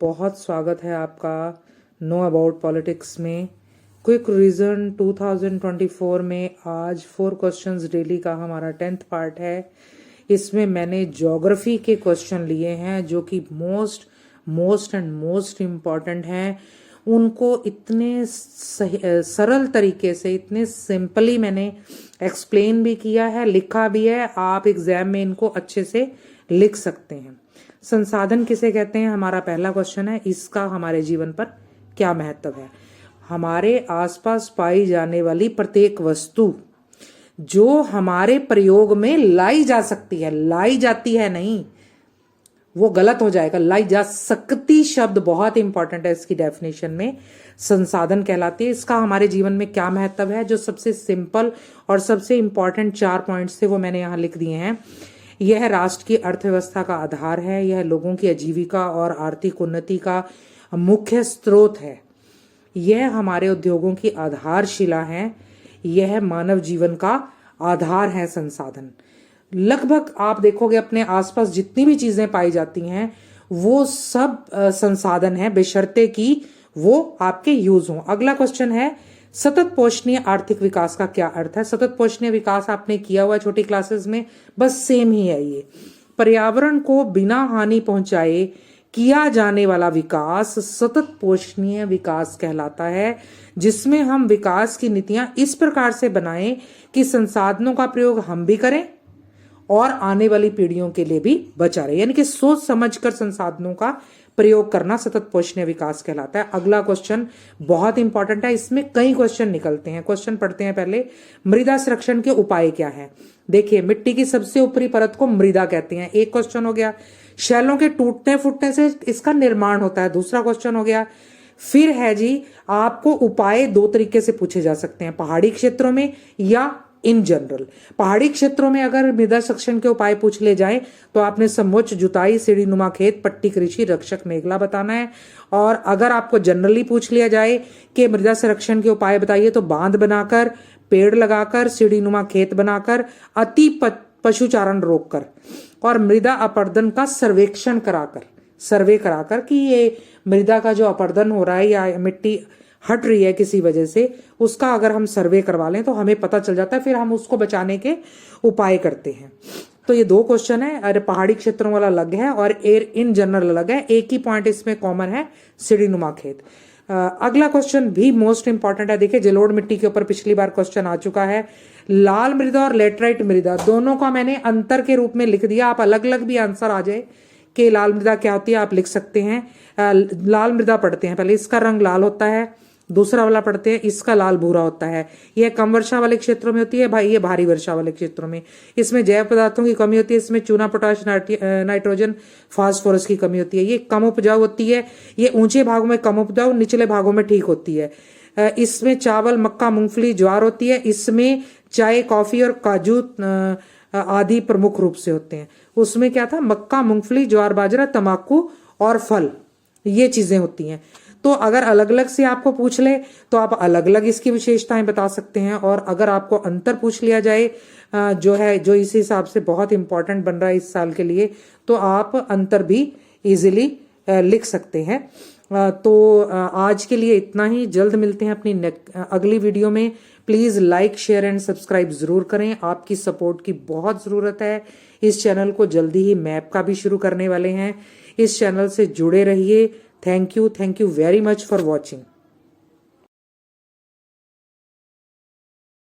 बहुत स्वागत है आपका नो अबाउट पॉलिटिक्स में। क्विक रीजन 2024 में आज 4 क्वेश्चंस डेली का हमारा 10th पार्ट है। इसमें मैंने ज्योग्राफी के क्वेश्चन लिए हैं जो कि मोस्ट इम्पॉर्टेंट हैं। उनको इतने सरल तरीके से, इतने सिंपली मैंने एक्सप्लेन भी किया है, लिखा भी है। आप एग्जाम में इनको अच्छे से लिख सकते हैं। संसाधन किसे कहते हैं, हमारा पहला क्वेश्चन है। इसका हमारे जीवन पर क्या महत्व है। हमारे आसपास पाई जाने वाली प्रत्येक वस्तु जो हमारे प्रयोग में लाई जा सकती है, लाई जाती है नहीं, वो गलत हो जाएगा। लाई जा सकती शब्द बहुत इंपॉर्टेंट है। इसकी डेफिनेशन में संसाधन कहलाती है। इसका हमारे जीवन में क्या महत्व है, जो सबसे सिंपल और सबसे इंपॉर्टेंट 4 पॉइंट्स थे वो मैंने यहाँ लिख दिए हैं। यह राष्ट्र की अर्थव्यवस्था का आधार है। यह लोगों की आजीविका और आर्थिक उन्नति का मुख्य स्रोत है। यह हमारे उद्योगों की आधारशिला है। यह मानव जीवन का आधार है। संसाधन लगभग आप देखोगे अपने आसपास जितनी भी चीजें पाई जाती हैं वो सब संसाधन है, बशर्ते कि वो आपके यूज हो। अगला क्वेश्चन है, सतत पोषणीय आर्थिक विकास का क्या अर्थ है। सतत पोषणीय विकास आपने किया हुआ छोटी क्लासेस में, बस सेम ही है। ये पर्यावरण को बिना हानि पहुंचाए किया जाने वाला विकास सतत पोषणीय विकास कहलाता है, जिसमें हम विकास की नीतियां इस प्रकार से बनाएं कि संसाधनों का प्रयोग हम भी करें और आने वाली पीढ़ियों के लिए भी बचा रहे। यानी कि सोच समझकर संसाधनों का प्रयोग करना सतत पोषणीय विकास कहलाता है। अगला क्वेश्चन बहुत इंपॉर्टेंट है। इसमें कई क्वेश्चन निकलते हैं। क्वेश्चन पढ़ते हैं पहले। मृदा संरक्षण के उपाय क्या है। देखिए, मिट्टी की सबसे ऊपरी परत को मृदा कहते हैं, एक क्वेश्चन हो गया। शैलों के टूटने फूटने से इसका निर्माण होता है, दूसरा क्वेश्चन हो गया। फिर है जी, आपको उपाय 2 तरीके से पूछे जा सकते हैं, पहाड़ी क्षेत्रों में या इन जनरल। पहाड़ी क्षेत्रों में अगर मृदा संरक्षण के उपाय पूछ ले जाए तो आपने समोच्च जुताई, सीढ़ी नुमा खेत, पट्टी कृषि, रक्षक मेखला बताना है। और अगर आपको जनरली पूछ लिया जाए कि मृदा संरक्षण के उपाय बताइए, तो बांध बनाकर, पेड़ लगाकर, सीढ़ी नुमा खेत बनाकर, अति पशुचारण रोककर और मृदा अपरदन का सर्वेक्षण कराकर, सर्वे कराकर कि ये मृदा का जो अपरदन हो रहा है या मिट्टी हट रही है किसी वजह से, उसका अगर हम सर्वे करवा लें तो हमें पता चल जाता है, फिर हम उसको बचाने के उपाय करते हैं। तो ये 2 क्वेश्चन है। अरे पहाड़ी क्षेत्रों वाला अलग है और एयर इन जनरल अलग है। एक ही पॉइंट इसमें कॉमन है, सीढ़ी नुमा खेत। अगला क्वेश्चन भी मोस्ट इंपॉर्टेंट है। देखिए, जलोढ़ मिट्टी के ऊपर पिछली बार क्वेश्चन आ चुका है। लाल मृदा और लेटराइट मृदा दोनों का मैंने अंतर के रूप में लिख दिया। आप अलग अलग भी आंसर आ जाए कि लाल मृदा क्या होती है, आप लिख सकते हैं। लाल मृदा पढ़ते हैं पहले। इसका रंग लाल होता है। दूसरा वाला पढ़ते हैं, इसका लाल भूरा होता है। यह कम वर्षा वाले क्षेत्रों में होती है भाई, ये भारी वर्षा वाले क्षेत्रों में। इसमें जैव पदार्थों की कमी होती है। इसमें चूना, पोटाश, नाइट्रोजन, फास्फोरस की कमी होती है। ये कम उपजाऊ होती है। ये ऊंचे भागों में कम उपजाऊ, निचले भागों में ठीक होती है। इसमें चावल, मक्का, मूंगफली, ज्वार होती है। इसमें चाय, कॉफी और काजू आदि प्रमुख रूप से होते हैं। उसमें क्या था, मक्का, मूंगफली, ज्वार, बाजरा, तंबाकू और फल, ये चीजें होती हैं। तो अगर अलग अलग से आपको पूछ ले तो आप अलग अलग इसकी विशेषताएं बता सकते हैं। और अगर आपको अंतर पूछ लिया जाए जो इस हिसाब से बहुत इंपॉर्टेंट बन रहा है इस साल के लिए, तो आप अंतर भी इजीली लिख सकते हैं। तो आज के लिए इतना ही। जल्द मिलते हैं अपनी अगली वीडियो में। Please like, share and subscribe जरूर करें। आपकी सपोर्ट की बहुत जरूरत है। इस चैनल को जल्दी ही मैप का भी शुरू करने वाले हैं। इस चैनल से जुड़े रहिए। Thank you very much for watching.